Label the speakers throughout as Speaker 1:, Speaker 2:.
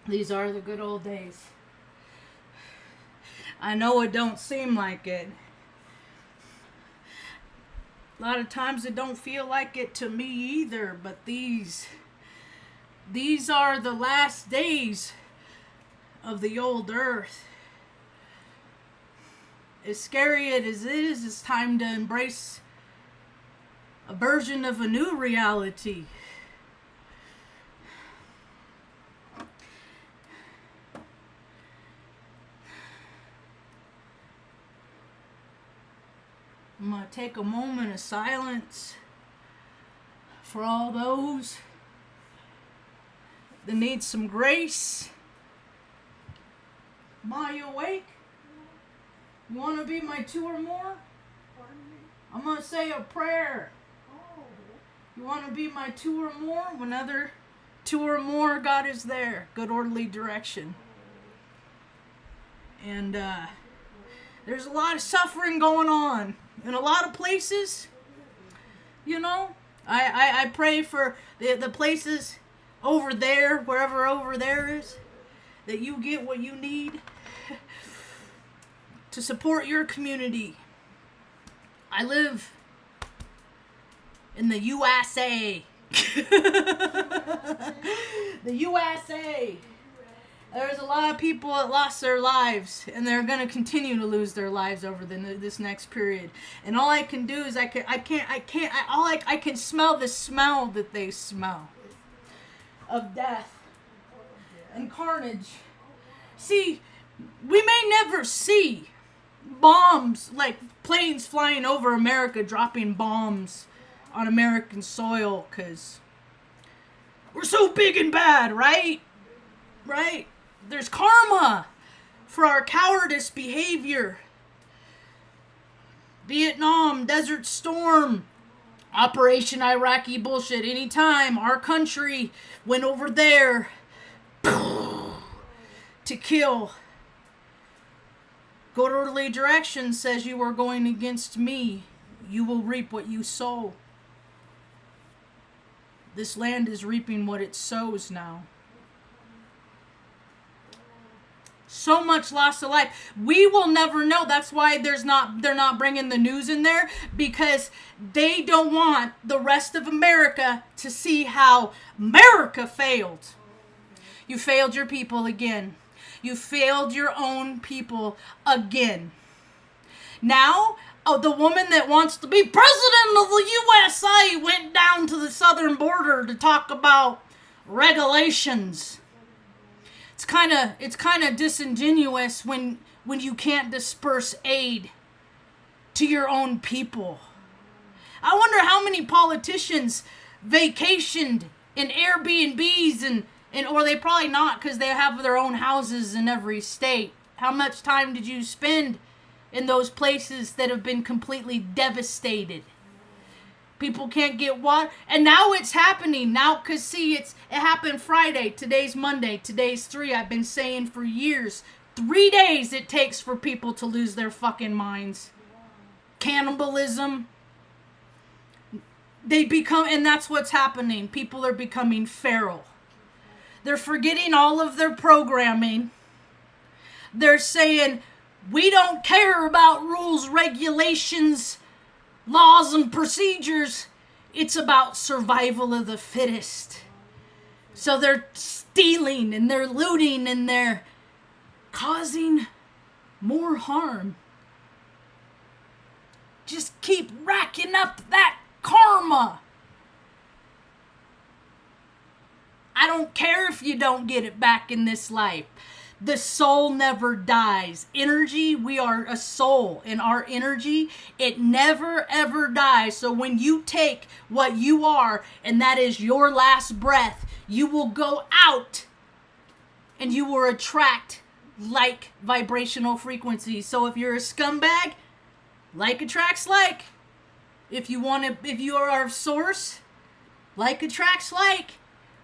Speaker 1: These are the good old days. I know it don't seem like it. A lot of times it don't feel like it to me either, but these are the last days of the old earth. As scary as it is, it's time to embrace a version of a new reality. I'm going to take a moment of silence for all those that need some grace. Ma, you awake? You want to be my two or more? I'm going to say a prayer. You want to be my two or more? Whenever two or more, God is there. Good orderly direction. And there's a lot of suffering going on in a lot of places. You know, I pray for the places over there, wherever over there is, that you get what you need to support your community. I live in the USA. The USA. There's a lot of people that lost their lives, and they're going to continue to lose their lives over this next period. And all I can do is I can smell the smell that they smell of death and carnage. See, we may never see bombs, like planes flying over America dropping bombs on American soil, because we're so big and bad, right? Right? There's karma for our cowardice behavior. Vietnam, Desert Storm, Operation Iraqi bullshit. Anytime our country went over there to kill, good orderly direction says you are going against me. You will reap what you sow. This land is reaping what it sows now. So much loss of life. We will never know. That's why they're not bringing the news in there, because they don't want the rest of America to see how America failed. You failed your people again. You failed your own people again. Now, the woman that wants to be president of the USA went down to the southern border to talk about regulations. It's kind of disingenuous when you can't disperse aid to your own people. I wonder how many politicians vacationed in Airbnbs and or they probably not, because they have their own houses in every state. How much time did you spend in those places that have been completely devastated? People can't get water. And now it's happening. Now, because see, it happened Friday. Today's Monday. Today's 3. I've been saying for years. 3 days it takes for people to lose their fucking minds. Cannibalism. And that's what's happening. People are becoming feral. They're forgetting all of their programming. They're saying, we don't care about rules, regulations, laws, and procedures. It's about survival of the fittest. So they're stealing and they're looting and they're causing more harm. Just keep racking up that karma. I don't care if you don't get it back in this life. The soul never dies. Energy, we are a soul, and our energy, it never ever dies. So when you take what you are, and that is your last breath, you will go out and you will attract like vibrational frequencies. So if you're a scumbag, like attracts like. If you are our source, like attracts like.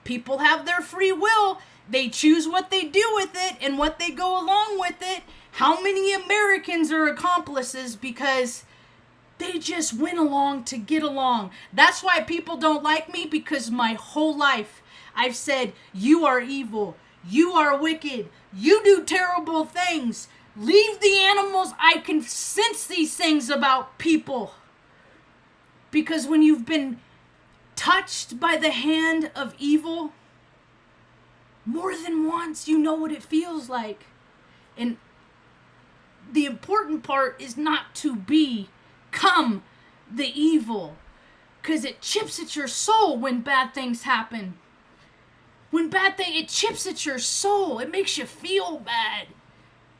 Speaker 1: People have their free will. They choose what they do with it and what they go along with it. How many Americans are accomplices because they just went along to get along? That's why people don't like me, because my whole life I've said, you are evil. You are wicked. You do terrible things. Leave the animals. I can sense these things about people. Because when you've been touched by the hand of evil more than once, you know what it feels like. And the important part is not to become the evil. Because it chips at your soul when bad things happen. It chips at your soul. It makes you feel bad.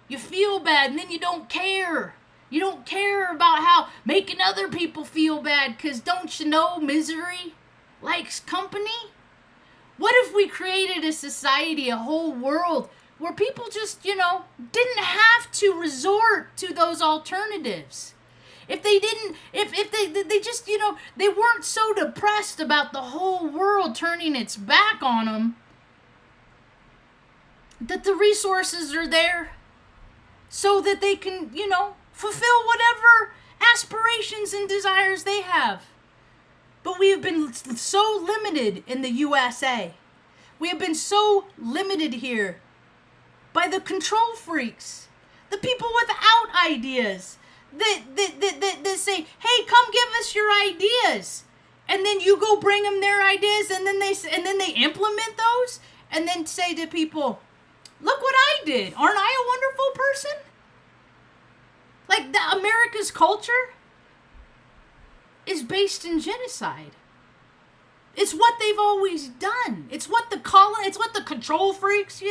Speaker 1: You feel bad and then you don't care. You don't care about how making other people feel bad, because don't you know misery likes company? What if we created a society, a whole world, where people just, didn't have to resort to those alternatives? If they didn't, if they just, they weren't so depressed about the whole world turning its back on them, that the resources are there so that they can, fulfill whatever aspirations and desires they have. But we have been so limited in the USA. We have been so limited here by the control freaks, the people without ideas that say, hey, come give us your ideas. And then you go bring them their ideas, and then they implement those, and then say to people, look what I did. Aren't I a wonderful person? Like, America's culture is based in genocide. It's what they've always done. It's what the control freaks,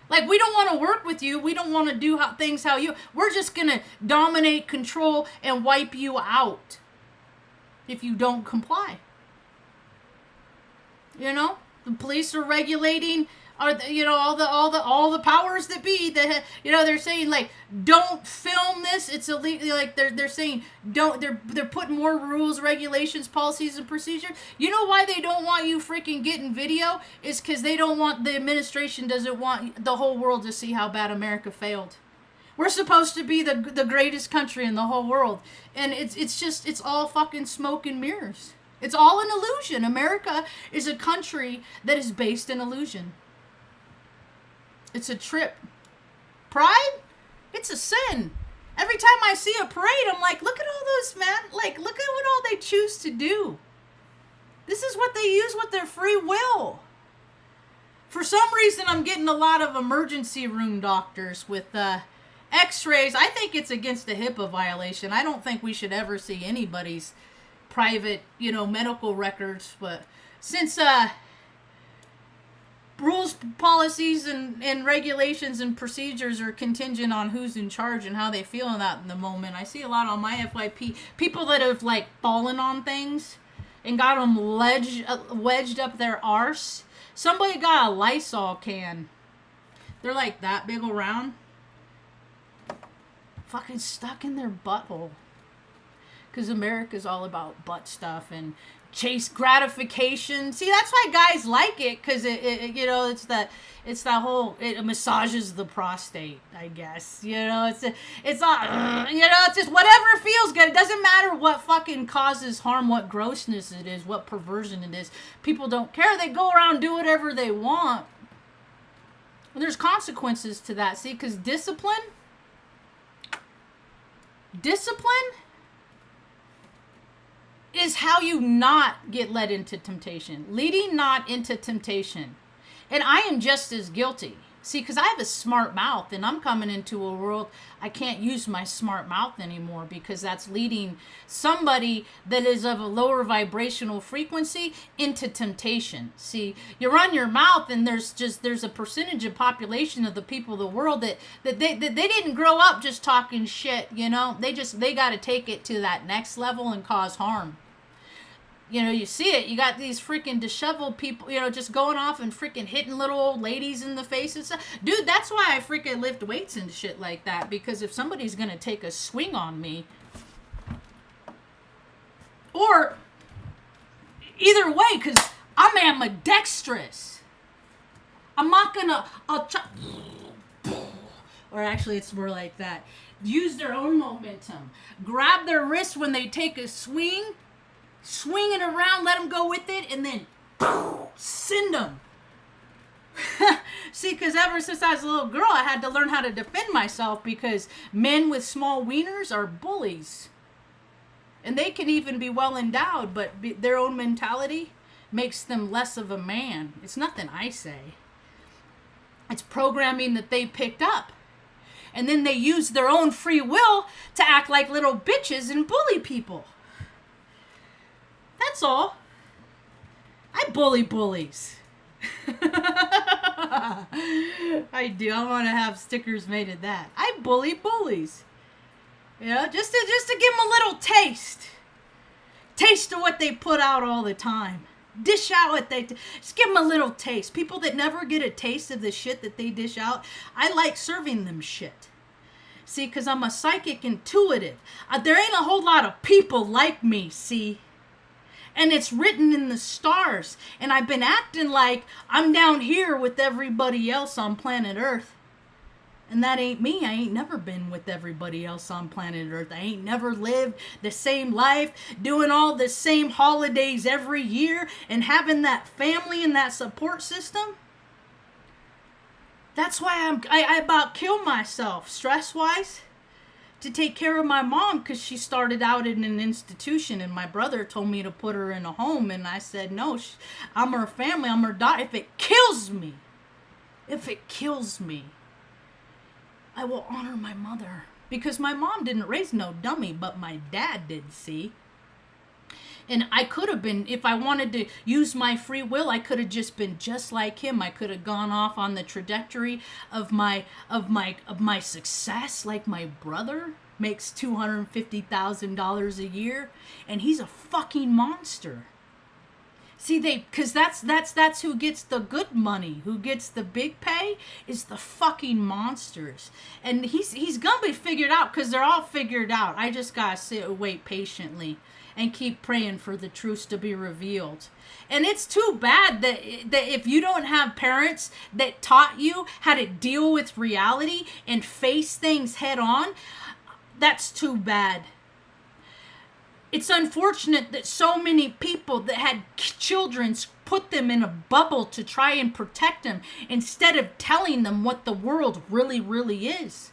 Speaker 1: Like, we don't want to work with you. We don't want to do things how you... We're just going to dominate, control, and wipe you out if you don't comply. The police are regulating... all the powers that be that they're saying, like, don't film this, it's illegal. Like, they're saying they're putting more rules, regulations, policies, and procedures. You know why they don't want you freaking getting video? Is because the administration doesn't want the whole world to see how bad America failed. We're supposed to be the greatest country in the whole world, and it's all fucking smoke and mirrors. It's all an illusion. America is a country that is based in illusion. It's a trip. Pride? It's a sin. Every time I see a parade, I'm like, look at all those men. Like, look at what all they choose to do. This is what they use with their free will. For some reason, I'm getting a lot of emergency room doctors with x-rays. I think it's against the HIPAA violation. I don't think we should ever see anybody's private, medical records. But since... rules, policies, and regulations and procedures are contingent on who's in charge and how they feel in the moment. I see a lot on my FYP, people that have, like, fallen on things and got them wedged up their arse. Somebody got a Lysol can. They're like that big around. Fucking stuck in their butthole. Because America's all about butt stuff and chase gratification. See, that's why guys like it, because it massages the prostate, I guess. It's just whatever feels good. It doesn't matter what fucking causes harm, what grossness it is, what perversion it is. People don't care. They go around and do whatever they want. And there's consequences to that. See, because discipline is how you not get led into temptation. Leading not into temptation. And I am just as guilty. See, because I have a smart mouth, and I'm coming into a world I can't use my smart mouth anymore, because that's leading somebody that is of a lower vibrational frequency into temptation. See, you run your mouth, and there's a percentage of population of the people of the world that they didn't grow up just talking shit, They got to take it to that next level and cause harm. You see it. You got these freaking disheveled people, just going off and freaking hitting little old ladies in the face and stuff. Dude, that's why I freaking lift weights and shit like that. Because if somebody's going to take a swing on me, or either way, because I'm ambidextrous. I'm not going to, I'll try, or actually it's more like that. Use their own momentum. Grab their wrist when they take a swing. Swing it around, let them go with it, and then send them. See, because ever since I was a little girl, I had to learn how to defend myself because men with small wieners are bullies. And they can even be well endowed, but their own mentality makes them less of a man. It's nothing I say. It's programming that they picked up. And then they use their own free will to act like little bitches and bully people. That's all. I bully bullies. I do. I want to have stickers made of that. I bully bullies. You know, just to give them a little taste. Taste of what they put out all the time. Dish out what they... just give them a little taste. People that never get a taste of the shit that they dish out, I like serving them shit. See, because I'm a psychic intuitive. There ain't a whole lot of people like me, see? And it's written in the stars. And I've been acting like I'm down here with everybody else on planet Earth. And that ain't me. I ain't never been with everybody else on planet Earth. I ain't never lived the same life, doing all the same holidays every year, and having that family and that support system. That's why I about kill myself, stress-wise, to take care of my mom, because she started out in an institution, and my brother told me to put her in a home, and I said, no, I'm her family, I'm her daughter. If it kills me, I will honor my mother. Because my mom didn't raise no dummy, but my dad did, see? And I could have been, if I wanted to use my free will, I could have just been just like him. I could have gone off on the trajectory of my success, like my brother makes $250,000 a year, and he's a fucking monster. See, because that's who gets the good money, who gets the big pay, is the fucking monsters. And he's gonna be figured out, because they're all figured out. I just gotta sit and wait patiently and keep praying for the truths to be revealed. And it's too bad that if you don't have parents that taught you how to deal with reality and face things head on, that's too bad. It's unfortunate that so many people that had children put them in a bubble to try and protect them instead of telling them what the world really, really is.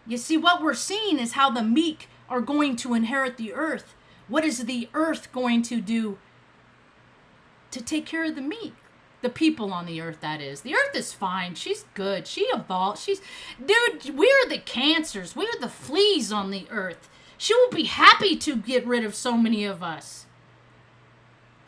Speaker 1: You see, what we're seeing is how the meek are going to inherit the earth. What is the earth going to do to take care of the meek? The people on the earth, that is. The earth is fine. She's good. She evolved. Dude, we're the cancers. We're the fleas on the earth. She will be happy to get rid of so many of us.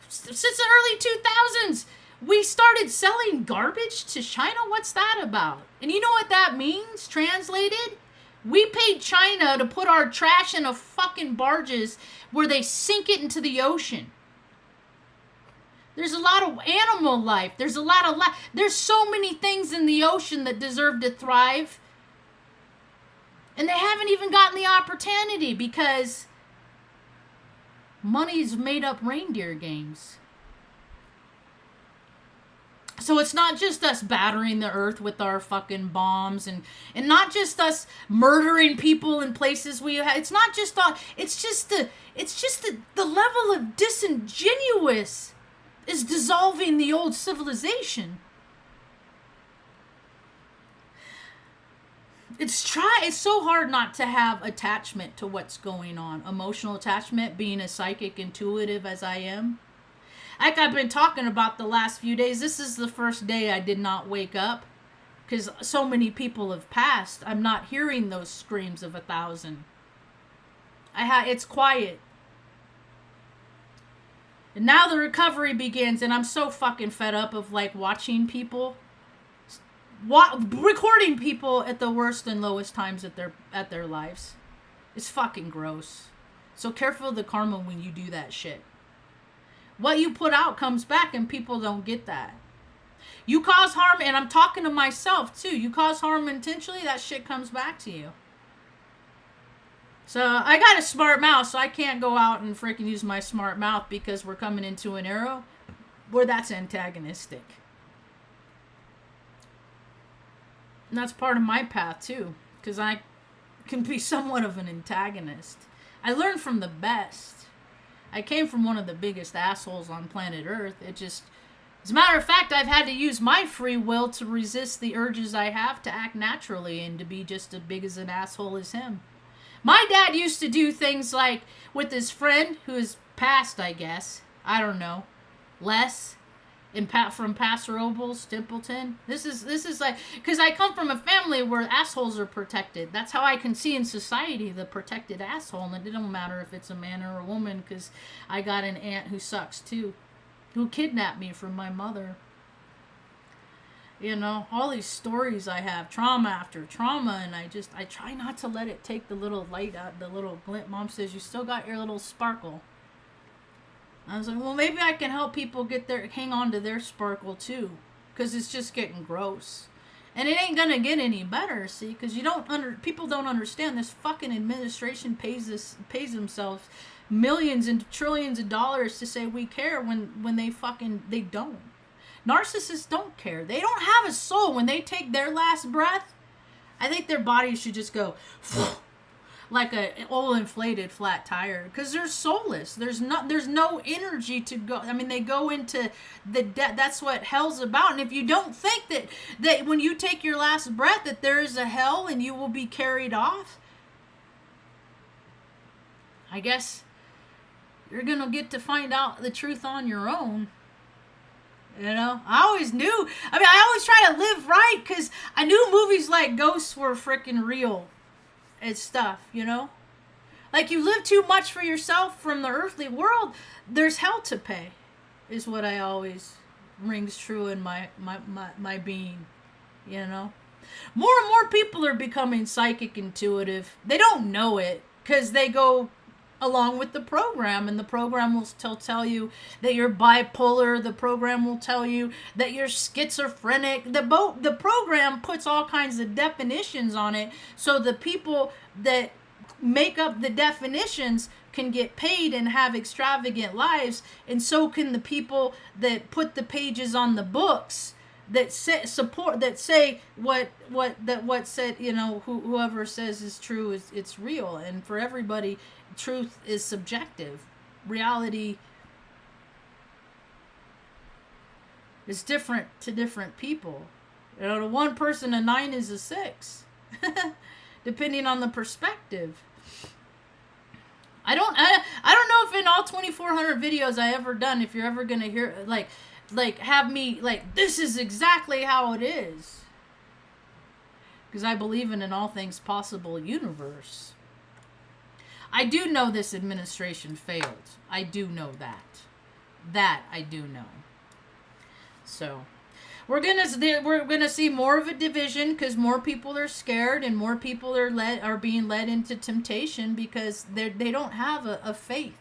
Speaker 1: Since the early 2000s, we started selling garbage to China. What's that about? And you know what that means, translated? We paid China to put our trash in a fucking barges where they sink it into the ocean. There's a lot of animal life. There's a lot of life. There's so many things in the ocean that deserve to thrive. And they haven't even gotten the opportunity because money's made up reindeer games. So it's not just us battering the earth with our fucking bombs and not just us murdering people in places it's not just all, it's just the level of disingenuous is dissolving the old civilization. It's so hard not to have attachment to what's going on. Emotional attachment, being as psychic intuitive as I am. Like I've been talking about the last few days, this is the first day I did not wake up because so many people have passed. I'm not hearing those screams of 1,000. It's quiet. And now the recovery begins, and I'm so fucking fed up of like watching people, recording people at the worst and lowest times at their lives. It's fucking gross. So careful of the karma when you do that shit. What you put out comes back, and people don't get that. You cause harm, and I'm talking to myself too. You cause harm intentionally, that shit comes back to you. So I got a smart mouth, so I can't go out and freaking use my smart mouth because we're coming into an era where that's antagonistic. And that's part of my path too, because I can be somewhat of an antagonist. I learned from the best. I came from one of the biggest assholes on planet Earth. As a matter of fact, I've had to use my free will to resist the urges I have to act naturally and to be just as big as an asshole as him. My dad used to do things like with his friend who is passed, I guess. I don't know. Les from Paso Robles, Templeton. This is like, because I come from a family where assholes are protected. That's how I can see in society the protected asshole, and it don't matter if it's a man or a woman, because I got an aunt who sucks too, who kidnapped me from my mother. You know, all these stories I have, trauma after trauma, and I try not to let it take the little light out, the little glint. Mom says, you still got your little sparkle. I was like, well, maybe I can help people hang on to their sparkle too, because it's just getting gross, and it ain't gonna get any better. See, because people don't understand this fucking administration pays themselves millions and trillions of dollars to say we care when they don't. Narcissists don't care. They don't have a soul. When they take their last breath, I think their bodies should just go like a old inflated flat tire, because they're soulless. There's no energy to go. I mean, they go into the that's what hell's about. And if you don't think that when you take your last breath that there is a hell and you will be carried off, I guess you're gonna get to find out the truth on your own. You know, I always knew. I mean, I always try to live right, because I knew movies like Ghosts were freaking real and stuff, you know? Like, you live too much for yourself from the earthly world, there's hell to pay, is what I always rings true in my being, you know? More and more people are becoming psychic intuitive. They don't know it, because they go along with the program, and the program will still tell you that you're bipolar. The program will tell you that you're schizophrenic. The program puts all kinds of definitions on it, so the people that make up the definitions can get paid and have extravagant lives, and so can the people that put the pages on the books that say what said, you know, whoever says is true it's real. And for everybody, truth is subjective. Reality is different to different people. You know, to one person a 9 is a 6, depending on the perspective. I don't know if in all 2,400 videos I ever done, if you're ever gonna hear like have me like, this is exactly how it is, because I believe in an all things possible universe. I do know this administration failed. I do know that I do know. So we're gonna see more of a division, because more people are scared, and more people are being led into temptation, because they don't have a faith.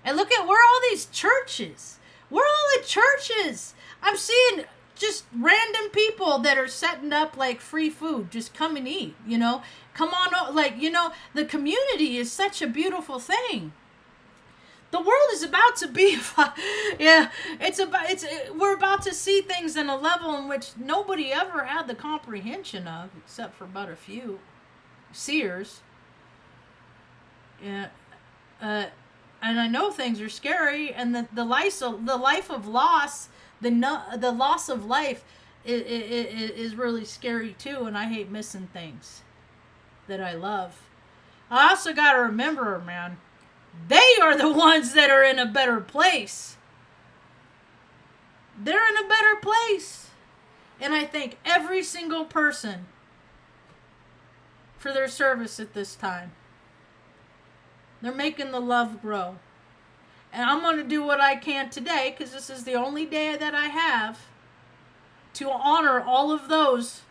Speaker 1: And look at where all these churches. Where are all the churches? I'm seeing just random people that are setting up like free food. Just come and eat, you know. Come on, like, you know, the community is such a beautiful thing. The world is about to be, we're about to see things in a level in which nobody ever had the comprehension of, except for about a few seers. Yeah. And I know things are scary, and the life of loss, the loss of life is really scary too. And I hate missing things that I love. I also got to remember, man, they are the ones that are in a better place. They're in a better place, and I thank every single person for their service at this time. They're making the love grow. And I'm going to do what I can today, because this is the only day that I have to honor all of those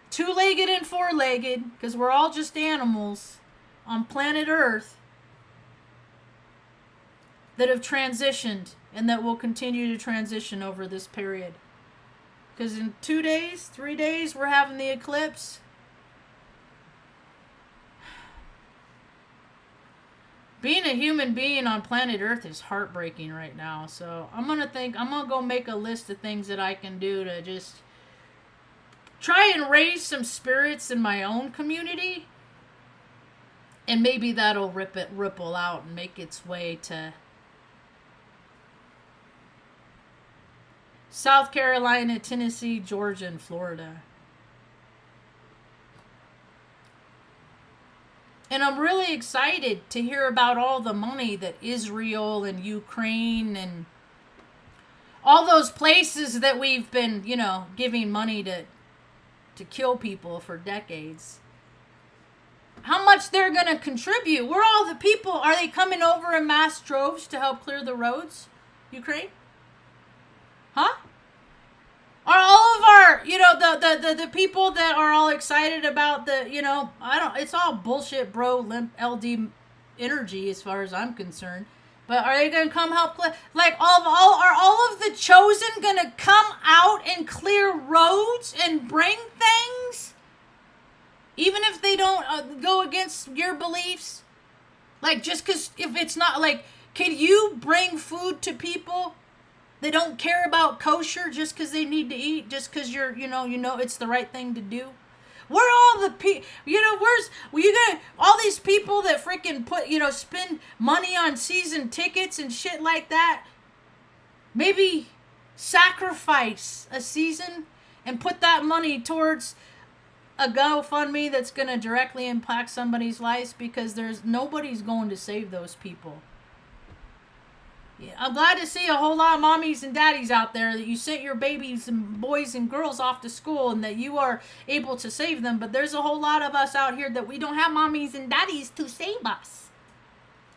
Speaker 1: two-legged and four-legged, because we're all just animals on planet Earth, that have transitioned and that will continue to transition over this period. Because in 2 days, 3 days, we're having the eclipse. Being a human being on planet Earth is heartbreaking right now. So I'm going to go make a list of things that I can do to just try and raise some spirits in my own community. And maybe that'll ripple out and make its way to South Carolina, Tennessee, Georgia, and Florida. And I'm really excited to hear about all the money that Israel and Ukraine and all those places that we've been, giving money to kill people for decades. How much they're going to contribute. Where all the people, are they coming over in mass droves to help clear the roads? Ukraine? Huh? Are all of our, the people that are all excited about it's all bullshit, bro, limp LD energy as far as I'm concerned. But are they going to come help clear, are all of the chosen going to come out and clear roads and bring things? Even if they don't go against your beliefs? Just because if it's not, can you bring food to people? They don't care about kosher just because they need to eat, just because you're, it's the right thing to do. Where all the people, all these people that freaking spend money on season tickets and shit like that, maybe sacrifice a season and put that money towards a GoFundMe that's going to directly impact somebody's life, because nobody's going to save those people. I'm glad to see a whole lot of mommies and daddies out there that you sent your babies and boys and girls off to school and that you are able to save them. But there's a whole lot of us out here that we don't have mommies and daddies to save us.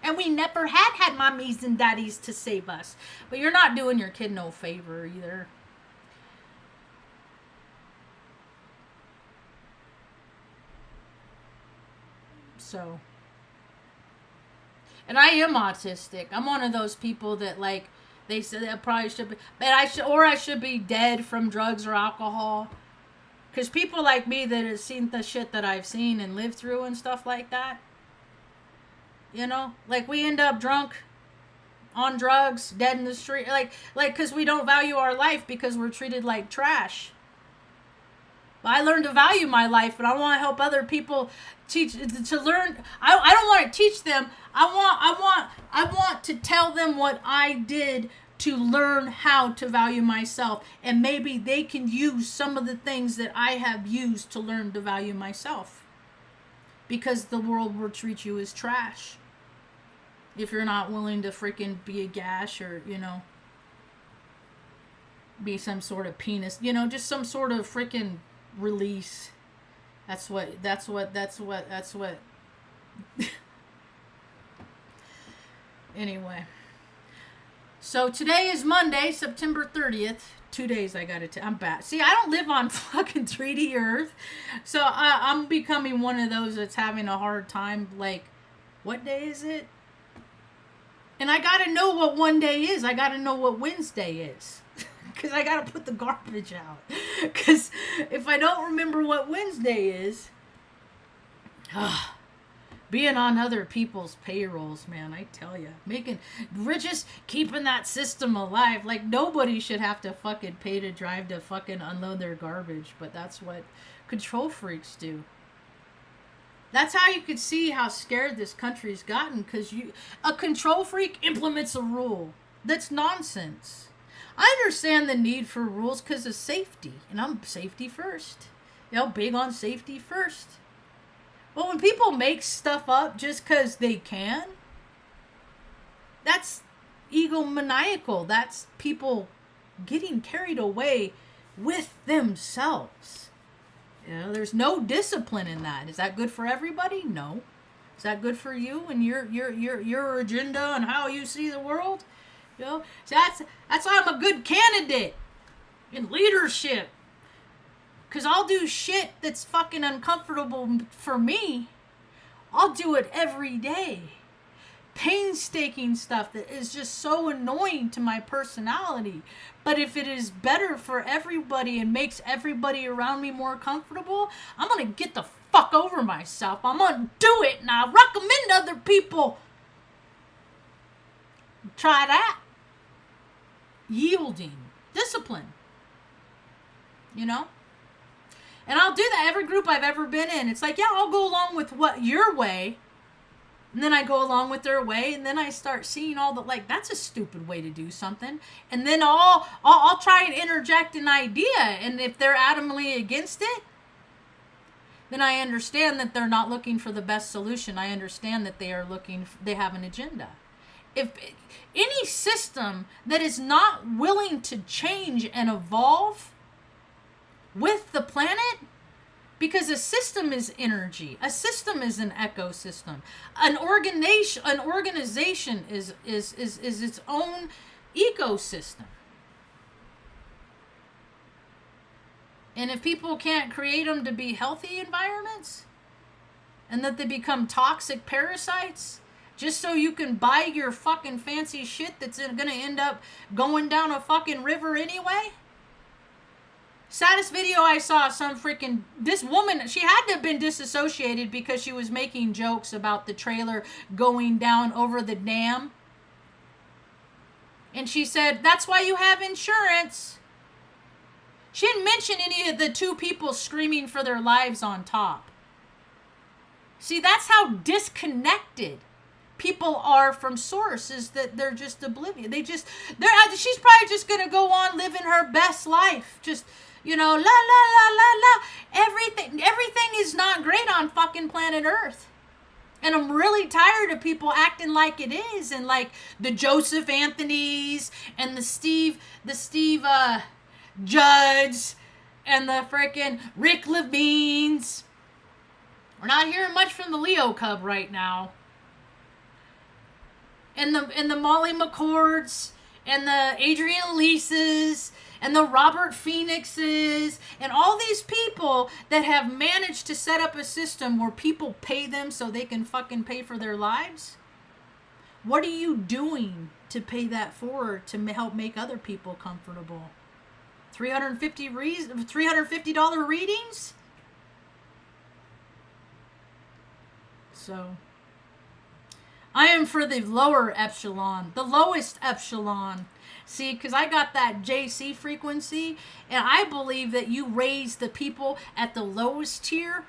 Speaker 1: And we never had mommies and daddies to save us. But you're not doing your kid no favor either. So... And I am autistic. I'm one of those people that they said I probably should be, but I should be dead from drugs or alcohol. Because people like me that have seen the shit that I've seen and lived through and stuff like that, we end up drunk, on drugs, dead in the street, because we don't value our life because we're treated like trash. I learned to value my life, and I want to help other people to learn. I don't want to teach them. I want to tell them what I did to learn how to value myself, and maybe they can use some of the things that I have used to learn to value myself. Because the world will treat you as trash if you're not willing to freaking be a gash or be some sort of penis, just some sort of freaking release. That's what anyway, so today is Monday, September 30th. 2 days I'm back. See, I don't live on fucking 3D Earth, so I'm becoming one of those that's having a hard time, what day is it? And I gotta know what one day is. I gotta know what Wednesday is. Because I gotta put the garbage out. Because if I don't remember what Wednesday is, being on other people's payrolls, man, I tell you, we're just keeping that system alive. Nobody should have to fucking pay to drive to fucking unload their garbage, but that's what control freaks do. That's how you could see how scared this country's gotten, because a control freak implements a rule. That's nonsense. I understand the need for rules because of safety, and I'm safety first. Big on safety first. But when people make stuff up just because they can, that's egomaniacal. That's people getting carried away with themselves. There's no discipline in that. Is that good for everybody? No. Is that good for you and your agenda and how you see the world? So that's why I'm a good candidate in leadership. Because I'll do shit that's fucking uncomfortable for me. I'll do it every day. Painstaking stuff that is just so annoying to my personality. But if it is better for everybody and makes everybody around me more comfortable, I'm going to get the fuck over myself. I'm going to do it, and I recommend other people try that. Yielding. Discipline. And I'll do that every group I've ever been in. It's I'll go along with what your way. And then I go along with their way, and then I start seeing all the, like, that's a stupid way to do something. And then I'll try and interject an idea, and if they're adamantly against it, then I understand that they're not looking for the best solution. I understand that they have an agenda. If any system that is not willing to change and evolve with the planet, because a system is energy, a system is an ecosystem, an organization is its own ecosystem. And if people can't create them to be healthy environments, and that they become toxic parasites, just so you can buy your fucking fancy shit that's gonna end up going down a fucking river anyway. Saddest video I saw, this woman, she had to have been disassociated because she was making jokes about the trailer going down over the dam. And she said, that's why you have insurance. She didn't mention any of the two people screaming for their lives on top. See, that's how disconnected people are from source, is that they're just oblivious. She's probably just going to go on living her best life. Just, la, la, la, la, la. Everything is not great on fucking planet Earth. And I'm really tired of people acting like it is. And like the Joseph Anthonys and the Steve Judds and the frickin' Rick Levines. We're not hearing much from the Leo Cub right now. And the Molly McCords and the Adrian Leases and the Robert Phoenixes and all these people that have managed to set up a system where people pay them so they can fucking pay for their lives. What are you doing to pay that forward to help make other people comfortable? $350 readings? So I am for the lower epsilon, the lowest epsilon. See, because I got that JC frequency, and I believe that you raise the people at the lowest tier,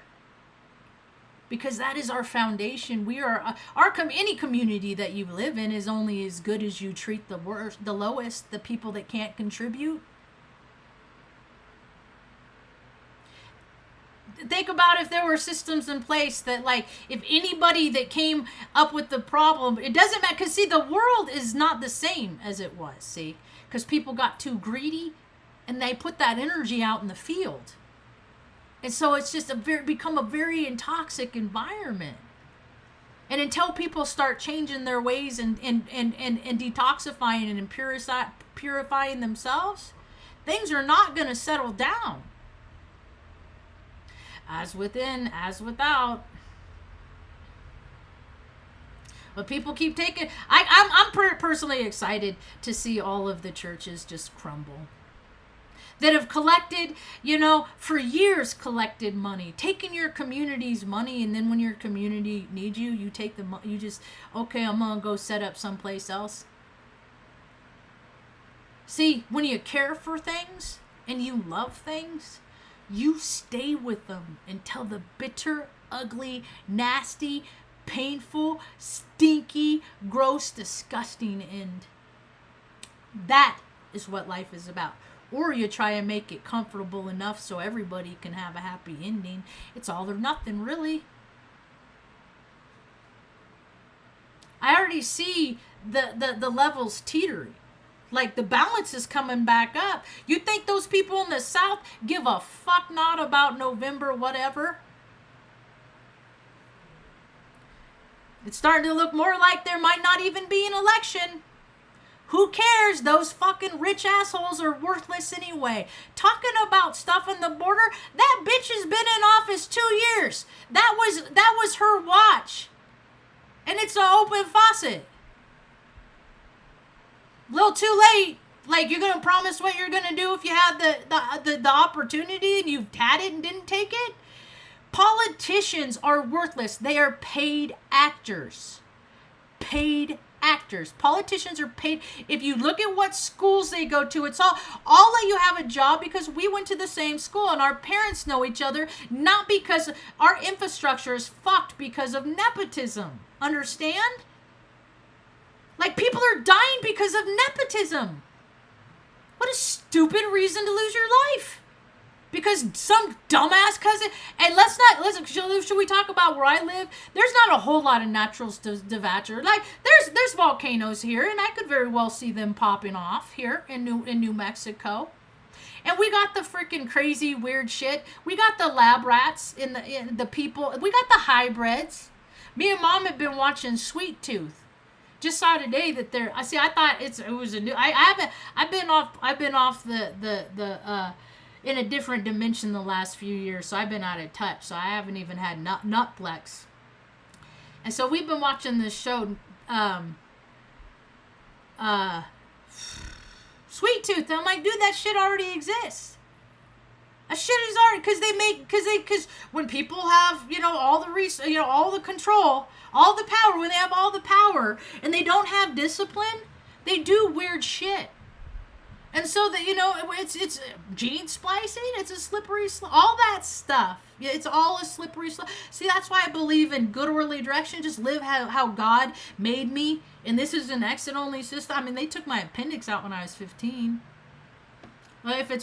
Speaker 1: because that is our foundation. We are any community that you live in is only as good as you treat the lowest, the people that can't contribute. Think about if there were systems in place that, like, if anybody that came up with the problem, it doesn't matter, because see, the world is not the same as it was, see, because people got too greedy and they put that energy out in the field, and so it's just become a very toxic environment. And until people start changing their ways and detoxifying and purifying themselves, things are not going to settle down. As within, as without. But people keep taking. I'm personally excited to see all of the churches just crumble. That have collected, for years collected money, taking your community's money, and then when your community needs you, you take the money. You just, okay, I'm gonna go set up someplace else. See, when you care for things and you love things, you stay with them until the bitter, ugly, nasty, painful, stinky, gross, disgusting end. That is what life is about. Or you try and make it comfortable enough so everybody can have a happy ending. It's all or nothing, really. I already see the levels teetering. Like, the balance is coming back up. You think those people in the South give a fuck not about November whatever? It's starting to look more like there might not even be an election. Who cares? Those fucking rich assholes are worthless anyway. Talking about stuff on the border, that bitch has been in office 2 years. That was her watch. And it's an open faucet. A little too late. Like, you're gonna promise what you're gonna do if you had the opportunity and you've had it and didn't take it? Politicians are worthless. They are paid actors. Paid actors. Politicians are paid. If you look at what schools they go to, it's all let you have a job because we went to the same school and our parents know each other, not because our infrastructure is fucked because of nepotism. Understand? Like, people are dying because of nepotism. What a stupid reason to lose your life. Because some dumbass cousin, and should we talk about where I live? There's not a whole lot of natural disaster. Like, there's volcanoes here, and I could very well see them popping off here in New Mexico. And we got the freaking crazy weird shit. We got the lab rats in the people. We got the hybrids. Me and Mom have been watching Sweet Tooth. Just saw today that I thought it was a new. I've been off the in a different dimension the last few years, so I've been out of touch. So I haven't even had Nutplex. And so we've been watching this show, Sweet Tooth. And I'm like, dude, that shit already exists. That shit is already, because when people have, all the all the control, all the power, when they have all the power and they don't have discipline, they do weird shit. And so that, it's gene splicing, it's a slippery slope, all that stuff. Yeah, it's all a slippery slope. See, that's why I believe in good orderly direction. Just live how God made me. And this is an exit-only system. I mean, they took my appendix out when I was 15. Whenever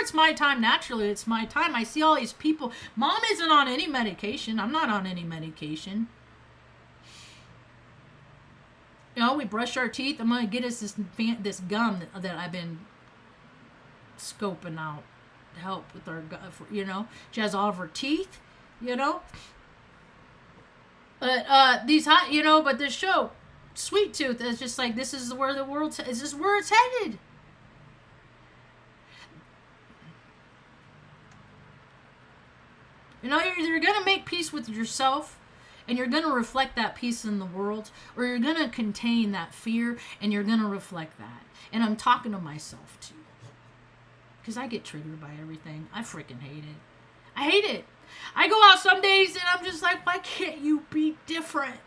Speaker 1: it's my time, naturally, it's my time. I see all these people. Mom isn't on any medication. I'm not on any medication. We brush our teeth. I'm going to get us this gum that I've been scoping out to help with our, she has all of her teeth, But, but this show, Sweet Tooth, is just like, this is where is this where it's headed? You're going to make peace with yourself, and you're going to reflect that peace in the world, or you're going to contain that fear, and you're going to reflect that. And I'm talking to myself, too. Because I get triggered by everything. I freaking hate it. I hate it. I go out some days, and I'm just like, why can't you be different?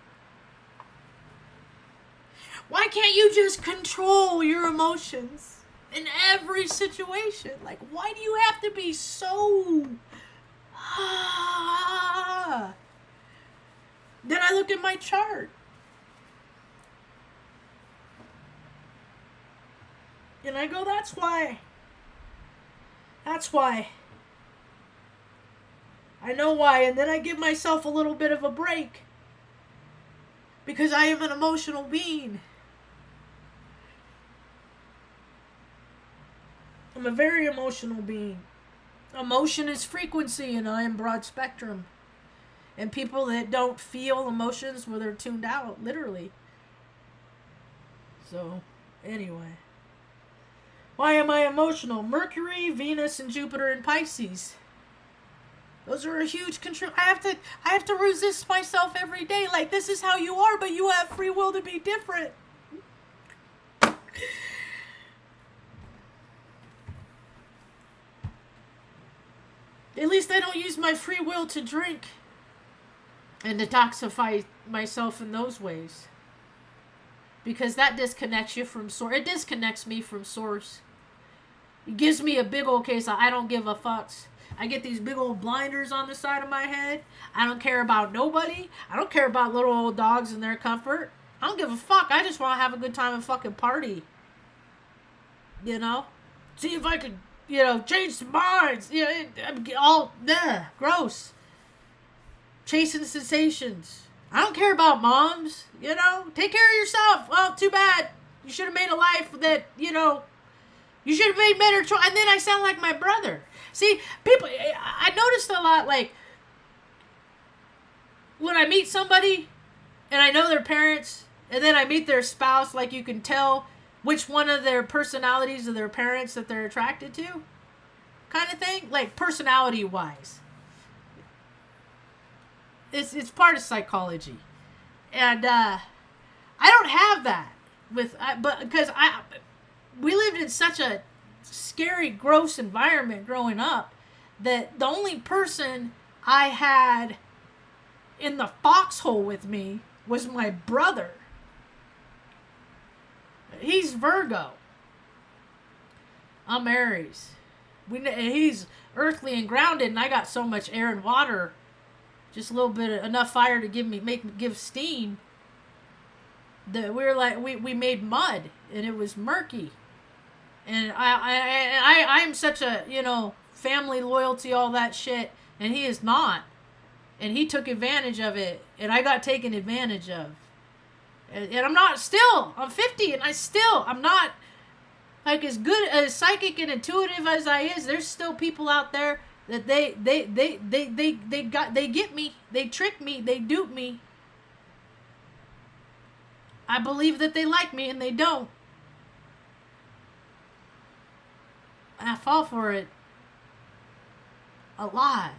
Speaker 1: Why can't you just control your emotions in every situation? Like, why do you have to be so... Then I look at my chart. And I go, that's why. That's why. I know why. And then I give myself a little bit of a break. Because I am an emotional being. I'm a very emotional being. Emotion is frequency, and I am broad spectrum. And people that don't feel emotions, well, they're tuned out, literally. So, anyway. Why am I emotional? Mercury, Venus, and Jupiter in Pisces. Those are a huge control. I have to resist myself every day. Like, this is how you are, but you have free will to be different. At least I don't use my free will to drink and detoxify myself in those ways. Because that disconnects you from source. It disconnects me from source. It gives me a big old case of I don't give a fucks. I get these big old blinders on the side of my head. I don't care about nobody. I don't care about little old dogs and their comfort. I don't give a fuck. I just want to have a good time and fucking party. See if I could... change some minds. All gross. Chasing sensations. I don't care about moms. Take care of yourself. Well, too bad. You should have made a life that, you should have made better choices. And then I sound like my brother. See, people, I noticed a lot, like, when I meet somebody and I know their parents, and then I meet their spouse, like, you can tell which one of their personalities of their parents that they're attracted to, kind of thing, like personality wise. It's part of psychology, and I don't have that because we lived in such a scary, gross environment growing up that the only person I had in the foxhole with me was my brother. He's Virgo. I'm Aries. He's earthly and grounded, and I got so much air and water just a little bit, enough fire to give steam. We made mud, and it was murky. And I'm such a, family loyalty, all that shit, and he is not. And he took advantage of it, and I got taken advantage of. And I'm 50, and I'm not like as good, as psychic and intuitive as I is. There's still people out there that they get me, they trick me, they dupe me. I believe that they like me, and they don't. I fall for it a lot.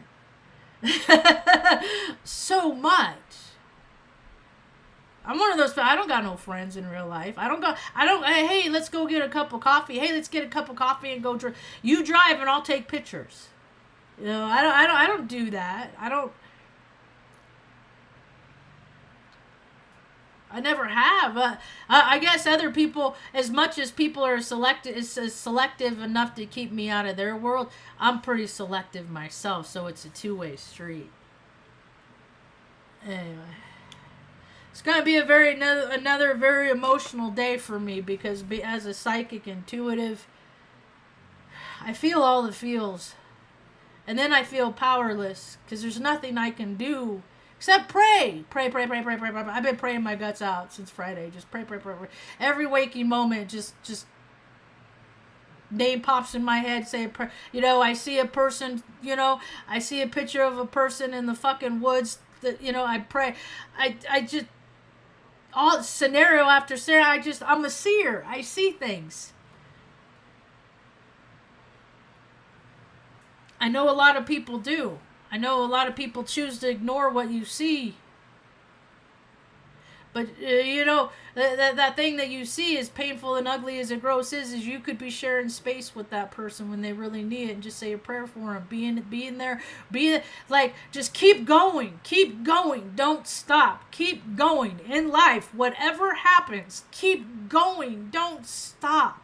Speaker 1: So much. I'm one of those people. I don't got no friends in real life. Hey, let's go get a cup of coffee. Hey, let's get a cup of coffee and go drink. You drive and I'll take pictures. I don't do that. I never have. I guess other people, as much as people are selective enough to keep me out of their world, I'm pretty selective myself, so it's a two-way street. Anyway, it's going to be another very emotional day for me, because as a psychic intuitive, I feel all the feels. And then I feel powerless, because there's nothing I can do except pray. Pray. I've been praying my guts out since Friday. Just pray. Every waking moment, just name pops in my head. Say a prayer. I see a person. I see a picture of a person in the fucking woods. That I pray. I just, all scenario after scenario. I'm a seer. I see things. I know a lot of people do. I know a lot of people choose to ignore what you see. But, that thing that you see, as painful and ugly as it gross is you could be sharing space with that person when they really need it, and just say a prayer for them. Being there. Just keep going. Keep going. Don't stop. Keep going. In life, whatever happens, keep going. Don't stop.